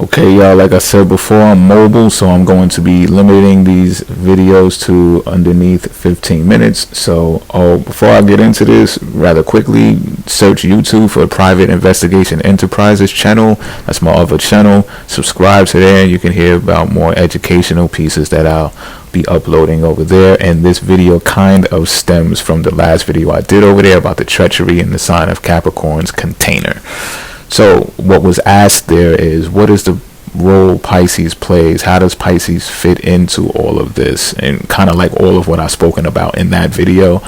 Okay, y'all, like I said before, I'm mobile, so I'm going to be limiting these videos to underneath 15 minutes. So, before I get into this, rather quickly, search YouTube for Private Investigation Enterprises channel. That's my other channel. Subscribe to there. You can hear about more educational pieces that I'll be uploading over there. And this video kind of stems from the last video I did over there about the treachery in the sign of Capricorn's container. So what was asked there is, what is the role Pisces plays? How does Pisces fit into all of this? And kind of like all of what I've spoken about in that video,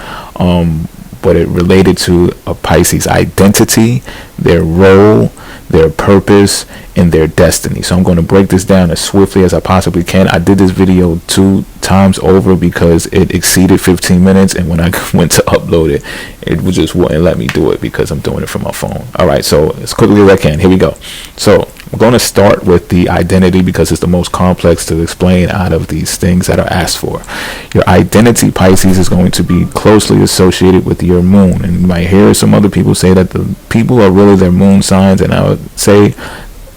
but it related to a Pisces identity, their role, their purpose, and their destiny. So I'm going to break this down as swiftly as I possibly can. I did this video 2 times over because it exceeded 15 minutes, and when I went to upload it, it just wouldn't let me do it because I'm doing it from my phone. All right, so as quickly as I can, here we go. So I'm going to start with the identity because it's the most complex to explain out of these things that are asked for. Your identity, Pisces, is going to be closely associated with your moon, and you might hear some other people say that the people are really their moon signs, and I would say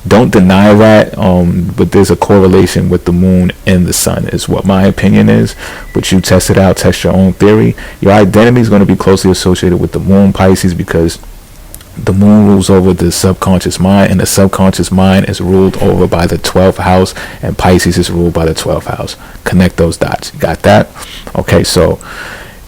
don't deny that, but there's a correlation with the moon and the sun is what my opinion is. But you test it out, test your own theory. Your identity is going to be closely associated with the moon, Pisces, because the moon rules over the subconscious mind, and the subconscious mind is ruled over by the 12th house, and Pisces is ruled by the 12th house. Connect those dots. You got that? Okay, so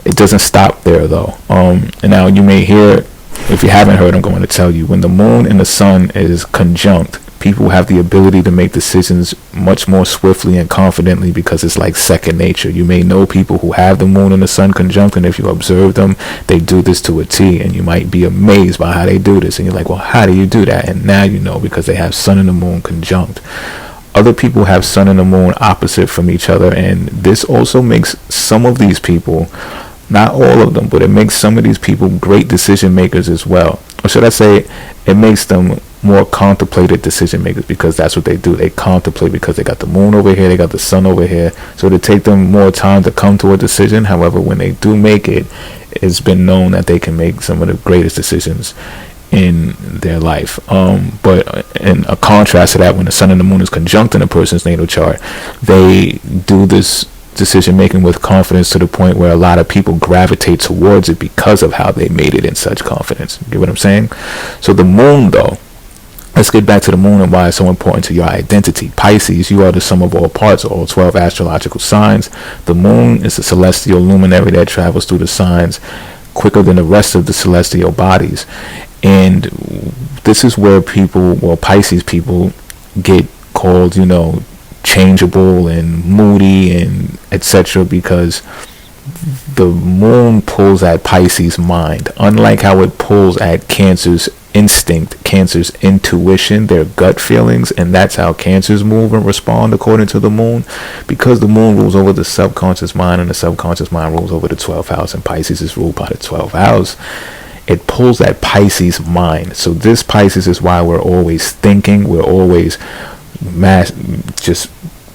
it doesn't stop there though. And now you may hear, if you haven't heard, I'm going to tell you, when the moon and the sun is conjunct, people have the ability to make decisions much more swiftly and confidently because it's like second nature. You may know people who have the moon and the sun conjunct, and if you observe them, they do this to a T, and you might be amazed by how they do this, and you're like, well, how do you do that? And now you know, because they have sun and the moon conjunct. Other people have sun and the moon opposite from each other, and this also makes some of these people, not all of them, but it makes some of these people great decision makers as well. Or should I say, it makes them more contemplated decision makers, because that's what they do. They contemplate because they got the moon over here, they got the sun over here, so it'll take them more time to come to a decision. However, when they do make it, it's been known that they can make some of the greatest decisions in their life. But in a contrast to that, when the sun and the moon is conjunct in a person's natal chart, they do this decision making with confidence to the point where a lot of people gravitate towards it because of how they made it in such confidence. You get what I'm saying? So the moon, though, let's get back to the moon and why it's so important to your identity. Pisces, you are the sum of all parts, all 12 astrological signs. The moon is a celestial luminary that travels through the signs quicker than the rest of the celestial bodies. And this is where people, well, Pisces people get called, you know, changeable and moody and etc., because the moon pulls at Pisces' mind, unlike how it pulls at Cancer's instinct, Cancer's intuition, their gut feelings. And that's how Cancers move and respond according to the moon, because the moon rules over the subconscious mind, and the subconscious mind rules over the 12th house, and Pisces is ruled by the 12th house. It pulls at Pisces' mind. So this Pisces is why we're always thinking, we're always just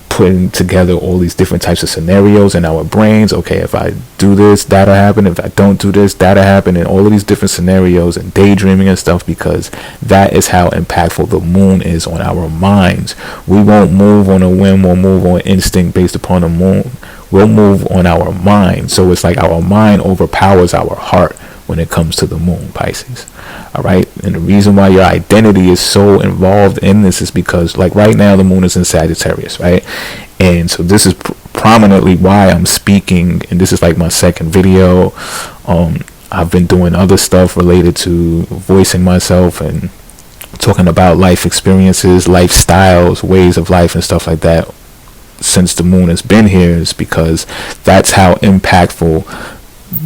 putting together all these different types of scenarios in our brains. Okay, if I do this, that'll happen. If I don't do this, that'll happen. And all of these different scenarios and daydreaming and stuff, because that is how impactful the moon is on our minds. We won't move on a whim or move on instinct based upon the moon. We'll move on our mind. So it's like our mind overpowers our heart when it comes to the moon, Pisces. All right, and the reason why your identity is so involved in this is because, like, right now the moon is in Sagittarius, right? And so this is prominently why I'm speaking, and this is like my second video. I've been doing other stuff related to voicing myself and talking about life experiences, lifestyles, ways of life and stuff like that since the moon has been here, is because that's how impactful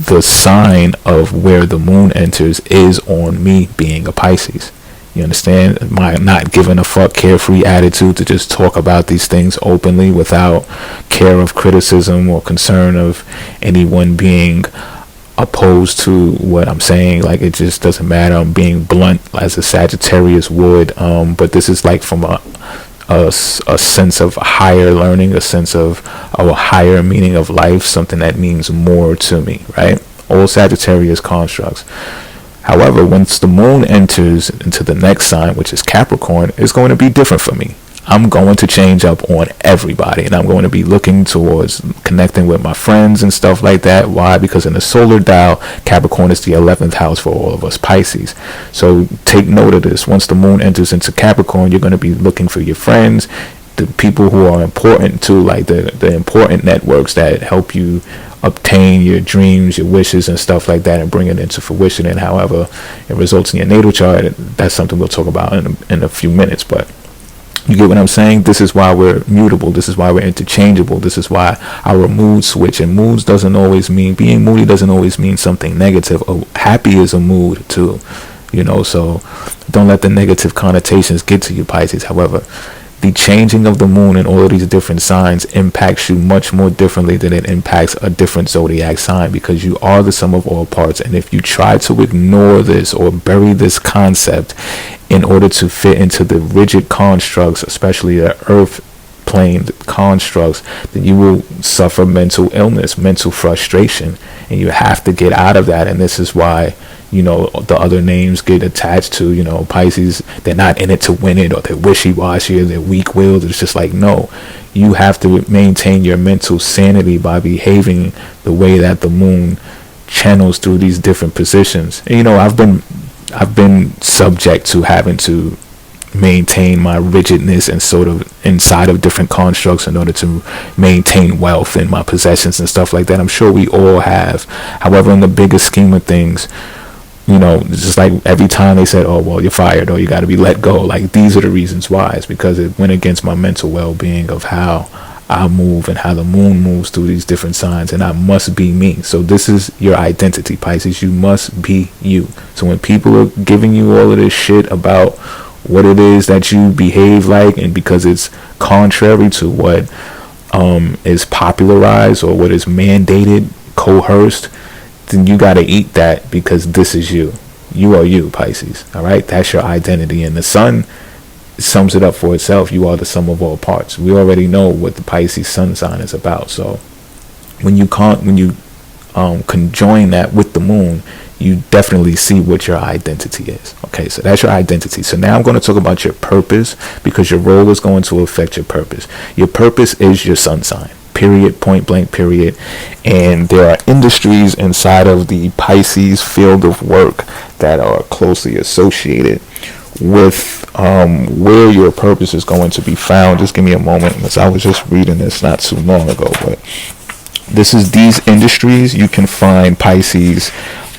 the sign of where the moon enters is on me being a Pisces. You understand? My not giving a fuck, carefree attitude to just talk about these things openly without care of criticism or concern of anyone being opposed to what I'm saying. Like, it just doesn't matter. I'm being blunt as a Sagittarius would. But this is like from a sense of higher learning, a sense of a higher meaning of life, something that means more to me, right? All Sagittarius constructs. However, once the moon enters into the next sign, which is Capricorn, it's going to be different for me. I'm going to change up on everybody, and I'm going to be looking towards connecting with my friends and stuff like that. Why? Because in the solar dial, Capricorn is the 11th house for all of us Pisces. So take note of this. Once the moon enters into Capricorn, you're going to be looking for your friends, the people who are important to, like the important networks that help you obtain your dreams, your wishes, and stuff like that, and bring it into fruition. And however it results in your natal chart, that's something we'll talk about in a few minutes. But you get what I'm saying? This is why we're mutable. This is why we're interchangeable. This is why our moods switch. And moods doesn't always mean, being moody doesn't always mean something negative. Happy is a mood too, so don't let the negative connotations get to you, Pisces. However, the changing of the moon in all of these different signs impacts you much more differently than it impacts a different zodiac sign, because you are the sum of all parts. And if you try to ignore this or bury this concept in order to fit into the rigid constructs, especially the earth plane constructs, then you will suffer mental illness, mental frustration, and you have to get out of that. And this is why the other names get attached to, Pisces. They're not in it to win it, or they're wishy-washy, or they're weak-willed. It's just like, no, you have to maintain your mental sanity by behaving the way that the moon channels through these different positions. And, I've been subject to having to maintain my rigidness and sort of inside of different constructs in order to maintain wealth in my possessions and stuff like that. I'm sure we all have. However, in the bigger scheme of things, it's just like every time they said, oh, well, you're fired, or you got to be let go. Like, these are the reasons why. It's because it went against my mental well-being of how I move and how the moon moves through these different signs, and I must be me. So this is your identity, Pisces. You must be you. So when people are giving you all of this shit about what it is that you behave like, and because it's contrary to what is popularized or what is mandated, coerced, then you got to eat that, because this is you. You are you, Pisces. All right, that's your identity. And the sun sums it up for itself. You are the sum of all parts. We already know what the Pisces sun sign is about. So when you conjoin that with the moon, you definitely see what your identity is. Okay, so that's your identity. So now I'm going to talk about your purpose, because your role is going to affect your purpose. Your purpose is your sun sign. Period, point blank, period. And there are industries inside of the Pisces field of work that are closely associated with where your purpose is going to be found. Just give me a moment, because I was just reading this not too long ago, but this is these industries. You can find Pisces.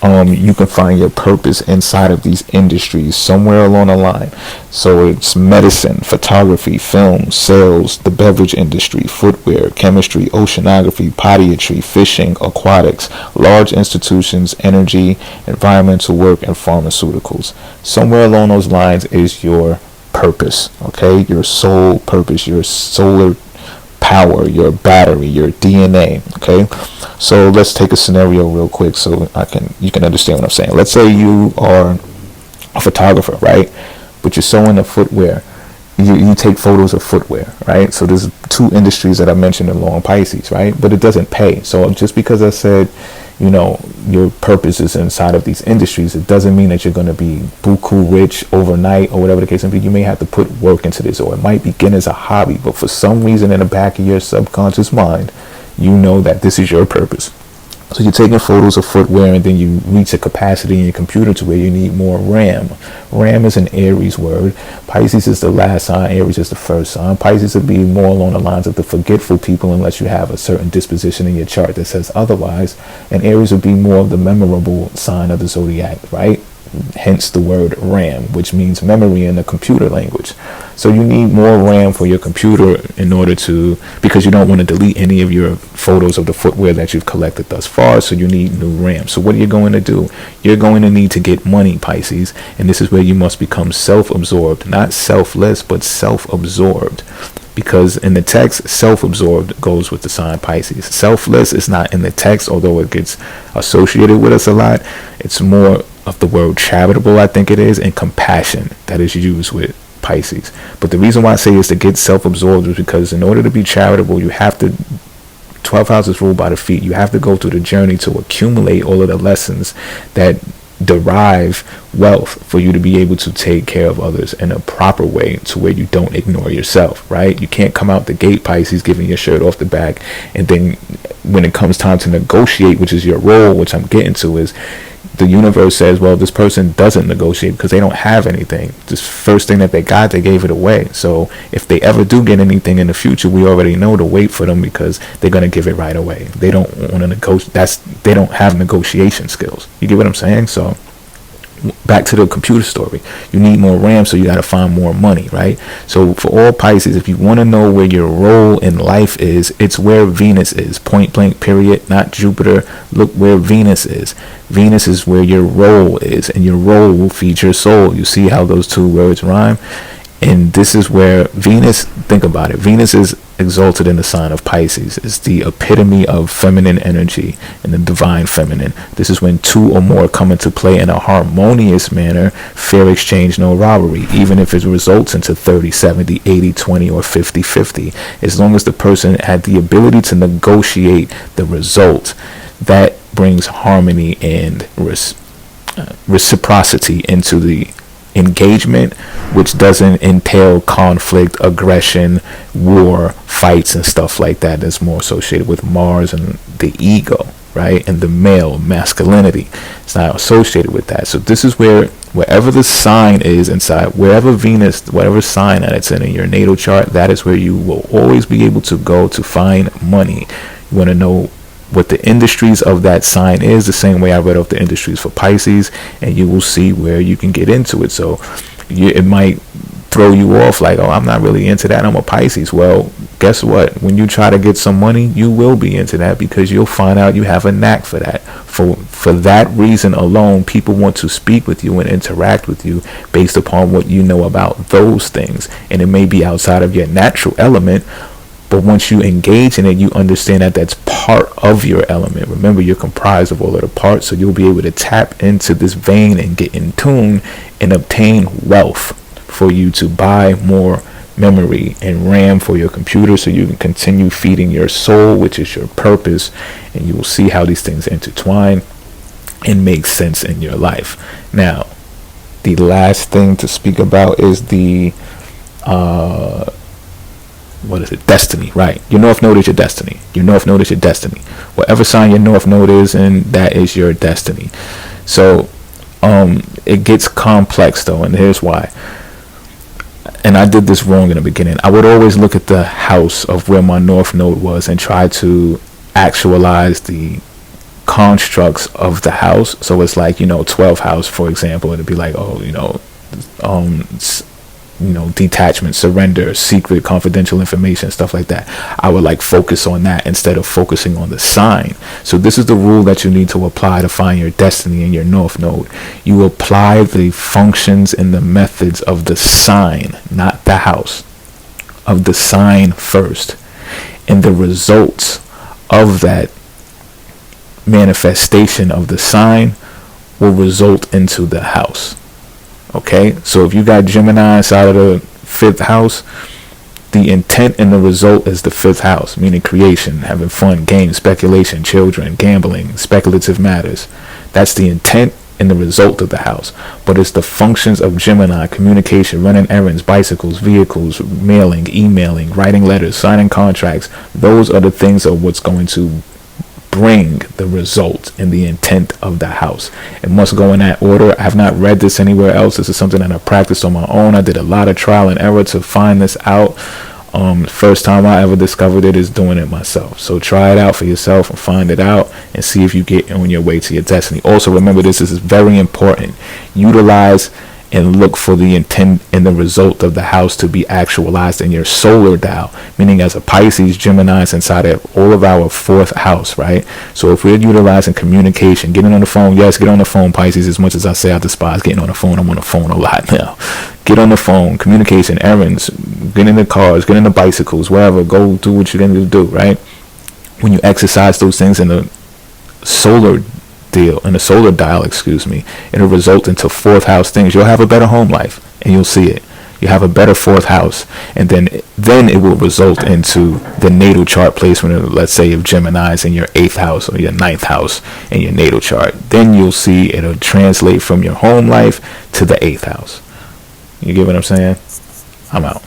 You can find your purpose inside of these industries somewhere along the line. So it's medicine, photography, film, sales, the beverage industry, footwear, chemistry, oceanography, podiatry, fishing, aquatics, large institutions, energy, environmental work, and pharmaceuticals. Somewhere along those lines is your purpose, okay? Your soul purpose, your solar power, your battery, your DNA. Okay, so let's take a scenario real quick so you can understand what I'm saying. Let's say you are a photographer, right? But you're sewing the footwear. You take photos of footwear, right? So there's two industries that I mentioned along Pisces, right? But it doesn't pay. So just because I said, your purpose is inside of these industries, it doesn't mean that you're going to be buku rich overnight or whatever the case may be. You may have to put work into this, or it might begin as a hobby, but for some reason in the back of your subconscious mind, you know that this is your purpose. So you're taking photos of footwear, and then you reach a capacity in your computer to where you need more RAM. RAM is an Aries word. Pisces is the last sign. Aries is the first sign. Pisces would be more along the lines of the forgetful people, unless you have a certain disposition in your chart that says otherwise. And Aries would be more of the memorable sign of the zodiac, right? Hence the word RAM, which means memory in the computer language. So you need more RAM for your computer in order to, because you don't want to delete any of your photos of the footwear that you've collected thus far. So you need new RAM. So what are you going to do? You're going to need to get money, Pisces. And this is where you must become self-absorbed, not selfless, but self-absorbed. Because in the text, self-absorbed goes with the sign Pisces. Selfless is not in the text, although it gets associated with us a lot. It's more of the word charitable, I think it is, and compassion that is used with Pisces. But the reason why I say is to get self-absorbed is because in order to be charitable, you have to, 12 houses ruled by the feet, you have to go through the journey to accumulate all of the lessons that derive wealth for you to be able to take care of others in a proper way, to where you don't ignore yourself, right? You can't come out the gate, Pisces, giving your shirt off the back, and then when it comes time to negotiate, which is your role, which I'm getting to, is the universe says, well, this person doesn't negotiate because they don't have anything. This first thing that they got, they gave it away. So if they ever do get anything in the future, we already know to wait for them, because they're going to give it right away. They don't want to negotiate. They don't have negotiation skills. You get what I'm saying? So back to the computer story, you need more RAM, so you got to find more money, right? So for all Pisces, if you want to know where your role in life is, it's where Venus is, point blank, period, not Jupiter. Look where Venus is. Venus is where your role is, and your role will feed your soul. You see how those two words rhyme? And this is where Venus, think about it, Venus is exalted in the sign of Pisces. It's the epitome of feminine energy and the divine feminine. This is when two or more come into play in a harmonious manner. Fair exchange, no robbery, even if it results into 30-70, 80-20, or 50-50. As long as the person had the ability to negotiate the result, that brings harmony and reciprocity into the engagement, which doesn't entail conflict, aggression, war, fights, and stuff like that. That's more associated with Mars and the ego, right? And the male masculinity. It's not associated with that. So this is where, wherever the sign is inside, wherever Venus, whatever sign that it's in your natal chart, that is where you will always be able to go to find money. You want to know what the industries of that sign is, the same way I read off the industries for Pisces, and you will see where you can get into it. So it might throw you off, like, oh, I'm not really into that, I'm a Pisces. Well, guess what? When you try to get some money, you will be into that, because you'll find out you have a knack for that. For that reason alone, people want to speak with you and interact with you based upon what you know about those things. And it may be outside of your natural element, but once you engage in it, you understand that that's part of your element. Remember, you're comprised of all of the parts, so you'll be able to tap into this vein and get in tune and obtain wealth for you to buy more memory and RAM for your computer, so you can continue feeding your soul, which is your purpose, and you will see how these things intertwine and make sense in your life. Now, the last thing to speak about is the what is it? Destiny, right? Your North Node is your destiny. Your North Node is your destiny. Whatever sign your North Node is in, that is your destiny. So it gets complex though, and here's why. And I did this wrong in the beginning. I would always look at the house of where my North Node was and try to actualize the constructs of the house. So it's like, 12th house, for example, it'd be like, detachment, surrender, secret, confidential information, stuff like that. I would like focus on that instead of focusing on the sign. So this is the rule that you need to apply to find your destiny in your North Node. You apply the functions and the methods of the sign, not the house, of the sign first, and the results of that manifestation of the sign will result into the house. Okay, so if you got Gemini inside of the 5th house, the intent and the result is the 5th house, meaning creation, having fun, games, speculation, children, gambling, speculative matters. That's the intent and the result of the house. But it's the functions of Gemini: communication, running errands, bicycles, vehicles, mailing, emailing, writing letters, signing contracts. Those are the things of what's going to bring the result and the intent of the house. It must go in that order. I have not read this anywhere else. This is something that I practiced on my own. I did a lot of trial and error to find this out. First time I ever discovered it is doing it myself. So try it out for yourself and find it out and see if you get on your way to your destiny. Also, remember, this is very important. Utilize and look for the intent and the result of the house to be actualized in your solar dial, meaning as a Pisces, Gemini is inside of all of our 4th house, right? So if we're utilizing communication, getting on the phone, yes, get on the phone, Pisces. As much as I say I despise getting on the phone, I'm on the phone a lot now. Get on the phone, communication, errands, get in the cars, get in the bicycles, wherever, go do what you're going to do, right? When you exercise those things in the solar dial, it'll result into 4th house things. You'll have a better home life, and you'll see it. You have a better fourth house, and then it will result into the natal chart placement of, let's say, if Gemini is in your 8th house or your 9th house in your natal chart. Then you'll see it'll translate from your home life to the 8th house. You get what I'm saying? I'm out.